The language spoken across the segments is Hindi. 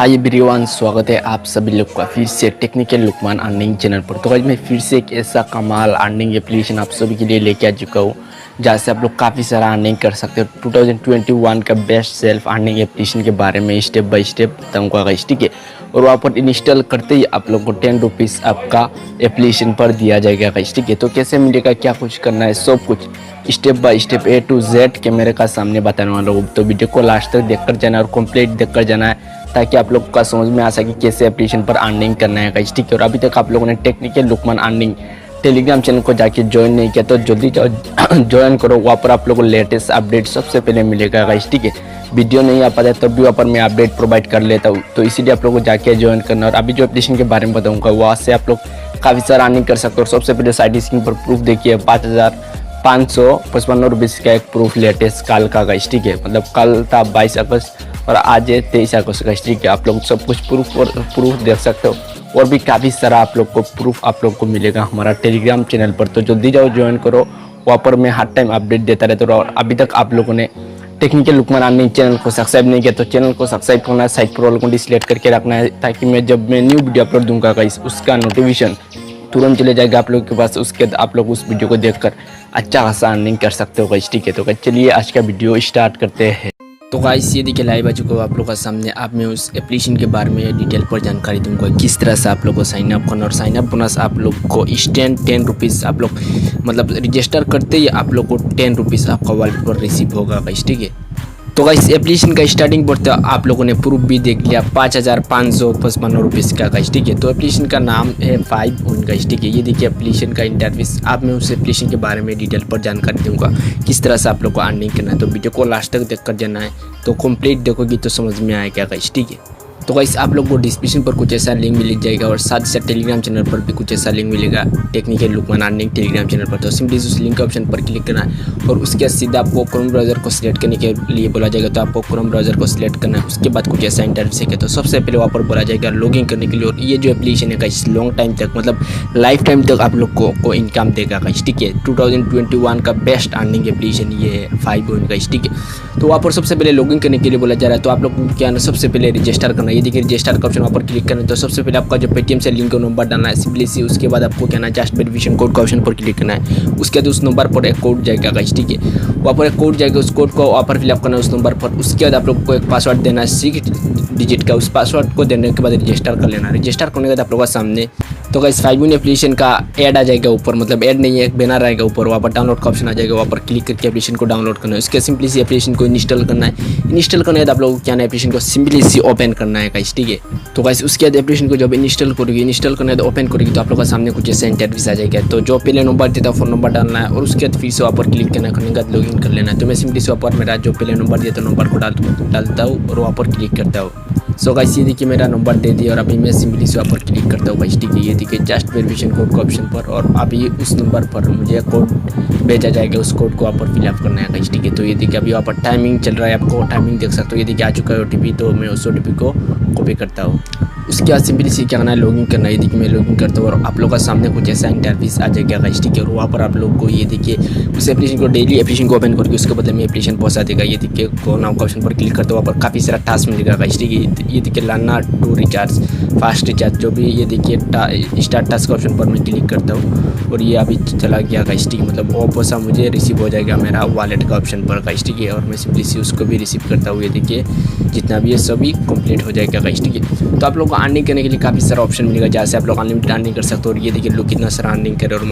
हाय एवरीवन, स्वागत है आप सभी लोग का फिर से टेक्निकल लुकमान अर्निंग चैनल पर। तो आज मैं फिर से एक ऐसा कमाल अर्निंग एप्लीकेशन आप सभी के लिए लेके आ चुका हूँ जहाँ से आप लोग काफ़ी सारा अर्निंग कर सकते हो। 2021 का बेस्ट सेल्फ अर्निंग एप्लीकेशन के बारे में स्टेप बाय स्टेप बताऊँगा गाइस, ठीक है। और वहाँ पर इंस्टॉल करते ही आप लोग को 10 रुपीज़ आपका एप्लीकेशन पर दिया जाएगा गाइस, ठीक है। तो कैसे मिलेगा, क्या कुछ करना है, सब कुछ step by step A to Z कैमरे का सामने बताने वाला हूँ। तो वीडियो को लास्ट तक देखकर जाना और कंप्लीट देखकर जाना है ताकि आप लोग का समझ में आ सके कैसे एप्लीकेशन पर अर्निंग करना है गाइस, ठीक है। और अभी तक आप लोगों ने technical Lukman earning Telegram channel को जाके ज्वाइन नहीं किया तो जल्दी ज्वाइन करो। वहाँ पर आप लोगों को लेटेस्ट अपडेट सबसे पहले मिलेगा गाइस, ठीक है। वीडियो नहीं आ पाता है तब भी वहाँ पर मैं अपडेट प्रोवाइड कर लेता हूँ, तो इसीलिए आप लोगों को जाके ज्वाइन करना। और अभी जो एप्लीकेशन के बारे में बताऊँगा वहाँ से आप लोग काफ़ी सारा अर्निंग कर सकते हो। और सबसे पहले साइड स्क्रीन पर प्रूफ देखिए, 5,555 रुपीज़ का एक प्रूफ लेटेस्ट कल का गाइस, ठीक है। मतलब कल था 22 अगस्त और आज है 23 अगस्त का, ठीक है। आप लोग सब कुछ प्रूफ देख सकते हो और भी काफ़ी सारा आप लोग को प्रूफ आप लोग को मिलेगा हमारा टेलीग्राम चैनल पर। तो जल्दी जाओ ज्वाइन करो, वहाँ पर मैं हर टाइम अपडेट देता रहता हूँ। और अभी तक आप लोगों ने टेक्निकल लुकमान अर्निंग चैनल को सब्सक्राइब नहीं किया तो चैनल को सब्सक्राइब करना है, साइड पर ऑल को सिलेक्ट करके रखना है ताकि मैं जब मैं न्यू वीडियो अपलोड दूंगा गाइस उसका नोटिफिकेशन तुरंत चले जाएगा आप लोग के पास। उसके बाद आप लोग उस वीडियो को देखकर अच्छा खासा अर्निंग कर सकते हो गाइस, ठीक है। तो गाइस चलिए आज का वीडियो स्टार्ट करते हैं। तो गाइस ये देखिए लाइव आ चुका हूँ आप लोगों का सामने। आप मैं उस एप्लीकेशन के बारे में डिटेल पर जानकारी दूंगा, किस तरह से आप लोग को साइन अप करना। और साइन अप बोनस आप लोग को इंस्टेंट 10 रुपीज़ आप लोग मतलब रजिस्टर करते ही आप लोग को 10 रुपीज़ आपका वॉलेट पर रिसीव होगा गाइस, ठीक है। तो गाइस एप्लीकेशन का स्टार्टिंग बढ़ते आप लोगों ने प्रूफ भी देख लिया, 5,555 रुपीज़ का गाइस, ठीक है। तो एप्लीकेशन का नाम है 5 गाइस, ठीक है। ये देखिए एप्लीकेशन का इंटरफेस। आप मैं उस एप्लीकेशन के बारे में डिटेल पर जानकारी दूंगा किस तरह से आप लोग को अर्निंग करना है। तो वीडियो को लास्ट तक देख कर जाना है, तो कंप्लीट देखोगी तो समझ में आएगा गाइस, ठीक है। तो गाइस आप लोग को डिस्क्रिप्शन पर कुछ ऐसा लिंक मिल जाएगा और साथ ही साथ टेलीग्राम चैनल पर भी कुछ ऐसा लिंक मिलेगा technical Lukman earning Telegram channel पर। तो सिंपली उस लिंक ऑप्शन पर क्लिक करना है और उसके बाद सीधा आपको क्रोम ब्राउज़र को सिलेक्ट करने के लिए बोला जाएगा। तो आपको क्रोम ब्राउज़र को सिलेक्ट करना है। उसके बाद कुछ ऐसा इंटरफेस है। तो सबसे पहले वहाँ पर बोला जाएगा लॉगिन करने के लिए। और ये जो एप्लीकेशन है गाइस लॉन्ग टाइम तक मतलब लाइफ टाइम तक आप लोग को इनकम देगा गाइस, ठीक है। 2021 का बेस्ट अर्निंग एप्लीकेशन ये है 5 गाइस, ठीक है। तो वहाँ पर सबसे पहले लॉगिन करने के लिए बोला जा रहा है। तो आप लोग को क्या ना सबसे पहले रजिस्टर करना है। ये देखिए रजिस्टर का ऑप्शन वहाँ पर क्लिक करना है। तो सबसे पहले आपका जो पेटीएम से लिंक का नंबर डालना है सिंपली सी। उसके बाद आपको क्या ना जस्ट वेरिफिकेशन कोड का ऑप्शन पर क्लिक करना है। उसके बाद उस नंबर पर एक कोड जाएगा गाइस, ठीक है। वहाँ पर एक कोड जाएगा, उस कोड को वहाँ पर फिलअप करना है उस नंबर पर। उसके बाद आप लोग को एक पासवर्ड देना है 6 डिजिट का। उस पासवर्ड को देने के बाद रजिस्टर कर लेना है। रजिस्टर करने के बाद आप लोगों के सामने तो गाइस 5 एप्लीकेशन का ऐड आ जाएगा ऊपर, मतलब ऐड नहीं है एक बैनर आएगा ऊपर। वहाँ पर डाउनलोड का ऑप्शन आ जाएगा, वहाँ पर क्लिक करके एप्लीकेशन को डाउनलोड करना है। उसके सिंपली सी एप्लीकेशन को इंस्टॉल करना है। इंस्टॉल करने के बाद आप लोगों को क्या ना एप्लीकेशन को सिंपली सी ओपन करना है गाइस, ठीक है। तो गाइस उसके बाद एप्लीकेशन को जब इंस्टॉल करोगे, इंस्टॉल करने के बाद ओपन करोगे तो आप लोगों के सामने कुछ ऐसा इंटरफेस आ जाएगा। तो जो पहले नंबर देता है फोन नंबर डालना है और उसके बाद फिर से वहाँ पर क्लिक करने के बाद लॉगिन कर लेना है। तो मैं सिंपली से वहाँ पर मेरा जो पहले नंबर दिया तो नंबर को डालता हूँ और वहाँ पर क्लिक करता हूँ। सो गाइस ये देखिए मेरा नंबर दे दिया और अभी मैं सिंपली से वहाँ पर क्लिक करता हूँ गाइस, ठीक है। ये देखिए जस्ट वेरिफिकेशन कोड का ऑप्शन पर और अभी उस नंबर पर मुझे कोड भेजा जाएगा। उस कोड को वहाँ पर फिलअप करना है गाइस, ठीक है। तो ये देखिए अभी वहाँ पर टाइमिंग चल रहा है, आपको टाइमिंग देख सकते हो। ये देखिए आ चुका है OTP, तो मैं उस OTP को कॉपी करता हूँ। उसके बाद सिंपली सी क्या करना है लॉगिन करना है। ये देखिए मैं लॉगिन करता हूँ और आप लोगों का सामने कुछ ऐसा इंटरफेस आ जाएगा गाइस, ठीक है। और वहाँ पर आप लोग को ये देखिए उस एप्लीकेशन को डेली एप्लीकेशन को ओपन करके उसके बदले में एप्लीकेशन पहुँचा देगा। ये देखिए को नाम का ऑप्शन पर क्लिक करते हो, वहाँ पर काफ़ी सारा टास्क मिलेगा गाइस, ठीक है। ये देखिए लाना टू रिचार्ज फास्ट रिचार्ज जो भी, ये देखिए स्टार्ट टास्क का ऑप्शन पर मैं क्लिक करता हूँ और ये अभी चला गया गाइस, ठीक है। मतलब वो पैसा मुझे रिसीव हो जाएगा मेरा वॉलेट का ऑप्शन पर गाइस, ठीक है। और मैं सिंपली सी उसको भी रिसीव करता हूँ। ये देखिए जितना भी है सभी कंप्लीट हो जाएगा गाइस, ठीक है। तो आप लोग को अर्निंग करने के लिए काफ़ी सारा ऑप्शन मिलेगा जहाँ से आप लोग अनलिमिटेड अर्निंग कर सकते हो। और ये देखिए लोग कितना सारा अर्निंग करे और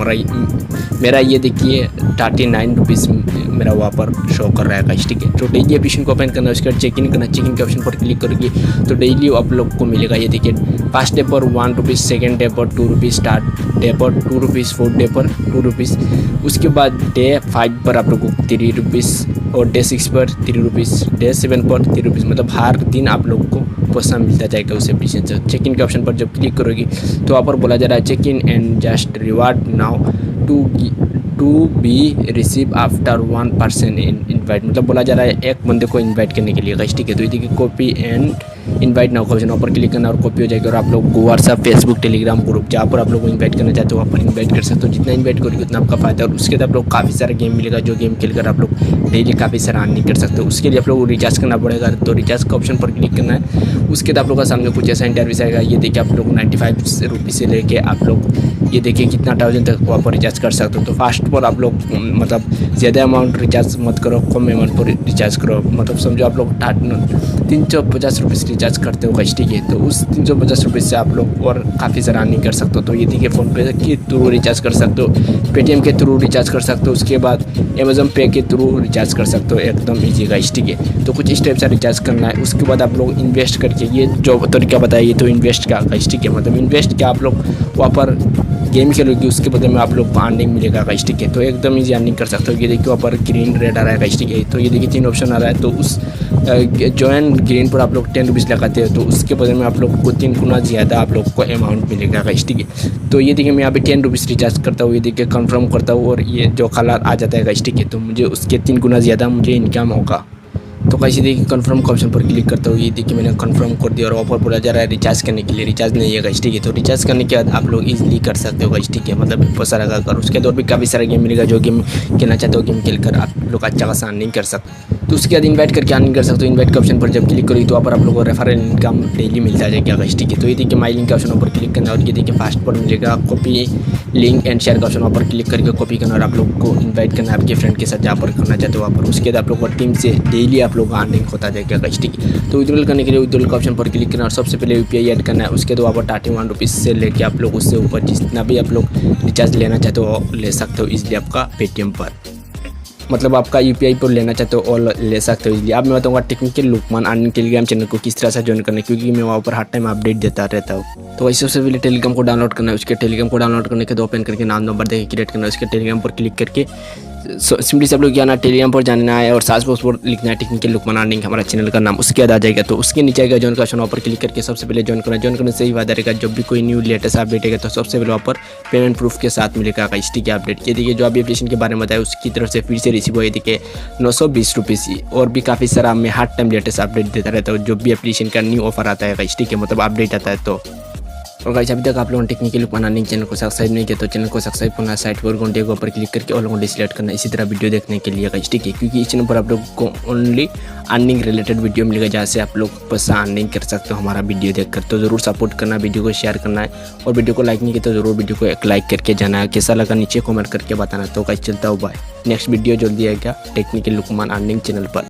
मेरा ये देखिए 39 रुपीज़ मेरा वहाँ पर शो कर रहा है गाइस, ठीक है। तो डेली एप्लीकेशन को ओपन करना है, उसके बाद चेक इन करना। चेक इन के ऑप्शन पर क्लिक करोगे तो डेली आप लोग को मिलेगा। ये देखिए फर्स्ट डे पर 1 रुपीज़, सेकेंड डे पर 2 रुपीज़, थर्ड डे पर 2 रुपीज़, फोर्थ डे पर 2 रुपीज़। उसके बाद डे 5 पर आप लोग को 3 रुपीज़ और डे 6 पर 3 रुपीज़, डे 7 पर 3 रुपीज़। मतलब हर दिन आप लोग को पैसा मिलता जाएगा उस एप्लीकेशन से। चेक इन के ऑप्शन पर जब क्लिक करोगी तो वहाँ पर बोला जा रहा है check in and just reward now to be receive after 1% invite. मतलब बोला जा रहा है एक बंदे को इनवाइट करने के लिए गाइस, ठीक है। तो ये देखिए कॉपी एंड इनवाइट नाउ का ऑप्शन ऊपर क्लिक करना और कॉपी हो जाएगा और आप लोग को व्हाट्सएप, फेसबुक, टेलीग्राम ग्रुप जहाँ पर आप लोग को इन्वाइट करना चाहते हो वहाँ पर इन्वाइट कर सकते हो। जितना इन्वाइट करोगे उतना आपका फायदा और उसके बाद आप लोग काफ़ी सारा गेम मिलेगा जो गेम खेलकर आप लोग डेली काफ़ी सारा अर्निंग कर सकते हो। उसके लिए आप लोग को रिचार्ज करना पड़ेगा, तो रिचार्ज का ऑप्शन पर क्लिक करना है। उसके बाद आप लोग का सामने कुछ ऐसा इंटरव्यूस आएगा। ये देखिए आप लोग 95 रुपीज़ से लेके आप लोग ये देखिए कितना 1000 तक वहाँ पर रिचार्ज कर सकते हो। तो फास्ट पर आप लोग मतलब ज़्यादा अमाउंट रिचार्ज मत करो, कम अमाउंट पर रिचार्ज करो। मतलब समझो आप लोग 350 रुपये रिचार्ज करते हो गाइस, ठीक है। तो उस 350 रुपये से आप लोग और काफ़ी सारा अर्निंग कर सकते हो। तो ये देखिए फ़ोनपे के थ्रू रिचार्ज कर सकते हो, पेटीएम के थ्रू रिचार्ज कर सकते हो, उसके बाद अमेज़न पे के थ्रू रिचार्ज कर सकते हो। एकदम ईजी गाइस, ठीक है। तो कुछ इस टाइप से रिचार्ज करना है। उसके बाद आप लोग इन्वेस्ट करके, ये जो तरीका बताया ये तो इन्वेस्ट का गाइस, ठीक है। मतलब इन्वेस्ट क्या आप लोग वहाँ पर गेम खेलोगे उसके बदले में आप लोग को अर्निंग मिलेगा गाइस, ठीक है। तो एकदम ईजी अर्निंग कर सकते हो। ये देखिए वहाँ पर ग्रीन रेड आ रहा है गाइस, ठीक है। तो ये देखिए 3 ऑप्शन आ रहा है। तो उस जॉइन ग्रीन पर आप लोग 10 रुपीज़ लगाते हो तो उसके बदले में आप लोग को 3 गुना ज़्यादा आप लोग को अमाउंट मिलेगा गाइस, ठीक है। तो ये देखिए मैं यहाँ पे 10 रुपीज़ रिचार्ज करता हूँ, ये देखिए कंफर्म करता हूँ और ये जो कलर आ जाता है गाइस, ठीक है। तो मुझे उसके 3 गुना ज़्यादा मुझे इनकम होगा। तो कैसे देखिए कंफर्म का ऑप्शन पर क्लिक करता हूँ। ये देखिए मैंने कंफर्म कर दिया और ऑफर बोला जा रहा है रिचार्ज करने के लिए। रिचार्ज नहीं है गाइस, ठीक है। तो रिचार्ज करने के बाद आप लोग इजीली कर सकते हो गाइस, ठीक है। मतलब पैसा लगाकर उसके बाद और भी काफ़ी सारा गेम मिलेगा। जो गेम खेलना चाहते हो गेम खेलकर आप लोग अच्छा खासा अर्निंग कर सकते हो। तो उसके बाद इन्वाइट करके अर्निंग कर सकते हो। इन्वाइट के ऑप्शन पर जब क्लिक करोगे तो वहाँ पर आप लोगों को रेफरल इनकम डेली मिलता जाएगा गाइस, ठीक है। तो ये देखिए माई लिंक के ऑप्शन पर क्लिक करना और ये देखिए फास्ट पर मिलेगा कॉपी लिंक एंड शेयर का ऑप्शन वहाँ पर क्लिक करके कॉपी करना और आप लोग को इन्वाइट करना आपके फ्रेंड के साथ जहाँ पर करना चाहते हो वहाँ पर। उसके बाद आप लोग को टीम से डेली आप लोग अर्निंग होता जाएगा गाइस, ठीक है। तो विड्रॉल करने के लिए विड्रॉल का ऑप्शन पर क्लिक करना और सबसे पहले यूपीआई ऐड करना है। उसके बाद वहाँ पर 31 रुपीज़ से लेके आप लोग उससे ऊपर जितना भी आप लोग रिचार्ज लेना चाहते हो ले सकते हो इजीली आपका पेटीएम पर। मतलब आपका यूपीआई पर लेना चाहते हो और ले सकते हो इजीली। अब मैं बताऊंगा technical Lukman earning Telegram channel को किस तरह से ज्वाइन करना है, क्योंकि मैं वहाँ पर हर टाइम अपडेट देता रहता हूँ। तो वैसे सबसे पहले टेलीग्राम को डाउनलोड करना है। उसके टेलीग्राम को डाउनलोड करने के 2 ओपन करके नाम नंबर देकर क्रिएट करना है। उसके टेलीग्राम पर क्लिक करके सिंपली सब लोग जाना टेलीग्राम पर जाना है और सास बॉक्स पर लिखना है टेक्निकल लुकमान अर्निंग हमारा चैनल का नाम। उसके बाद आ जाएगा तो उसके नीचे आएगा ज्वाइन का ऑप्शन, वहाँ पर क्लिक करके सबसे पहले ज्वाइन करना। ज्वाइन करने से ही वादा रहेगा जब भी कोई न्यू लेटेस्ट अपडेट आएगा तो सबसे पहले वहाँ पर पेमेंट प्रूफ के साथ मिलेगा गाइस, ठीक है अपडेट। ये देखिए जो अभी एप्लीकेशन के बारे में बताया उसकी तरफ से फिर से रिसीव हुआ, ये देखिए 920 रुपीज़ ही। और भी काफ़ी सारा मैं हर टाइम लेटेस्ट अपडेट देता रहता हूँ जो भी एप्लीकेशन का न्यू ऑफर आता है गाइस, ठीक है। मतलब अपडेट आता है तो। और गाइस अभी तक आप लोगों ने टेक्निकल लुकमान अर्निंग चैनल को सब्सक्राइब नहीं किया तो चैनल को सब्सक्राइब करना, साइट पर घंटे के ऊपर क्लिक करके ऑल घंटे सिलेक्ट करना इसी तरह वीडियो देखने के लिए गाइस, ठीक है। क्योंकि इस चैनल पर आप लोग को ओनली अर्निंग रिलेटेड वीडियो मिलेगा जहाँ से आप लोग पैसा अर्निंग कर सकते हो हमारा वीडियो देखकर। तो ज़रूर सपोर्ट करना, वीडियो को शेयर करना है और वीडियो को लाइक नहीं किया तो ज़रूर वीडियो को एक लाइक करके जाना है। कैसा लगा नीचे कमेंट करके बताना। तो गाइस चलता हूँ बाय, नेक्स्ट वीडियो जल्दी आएगा टेक्निकल लुकमान अर्निंग चैनल पर।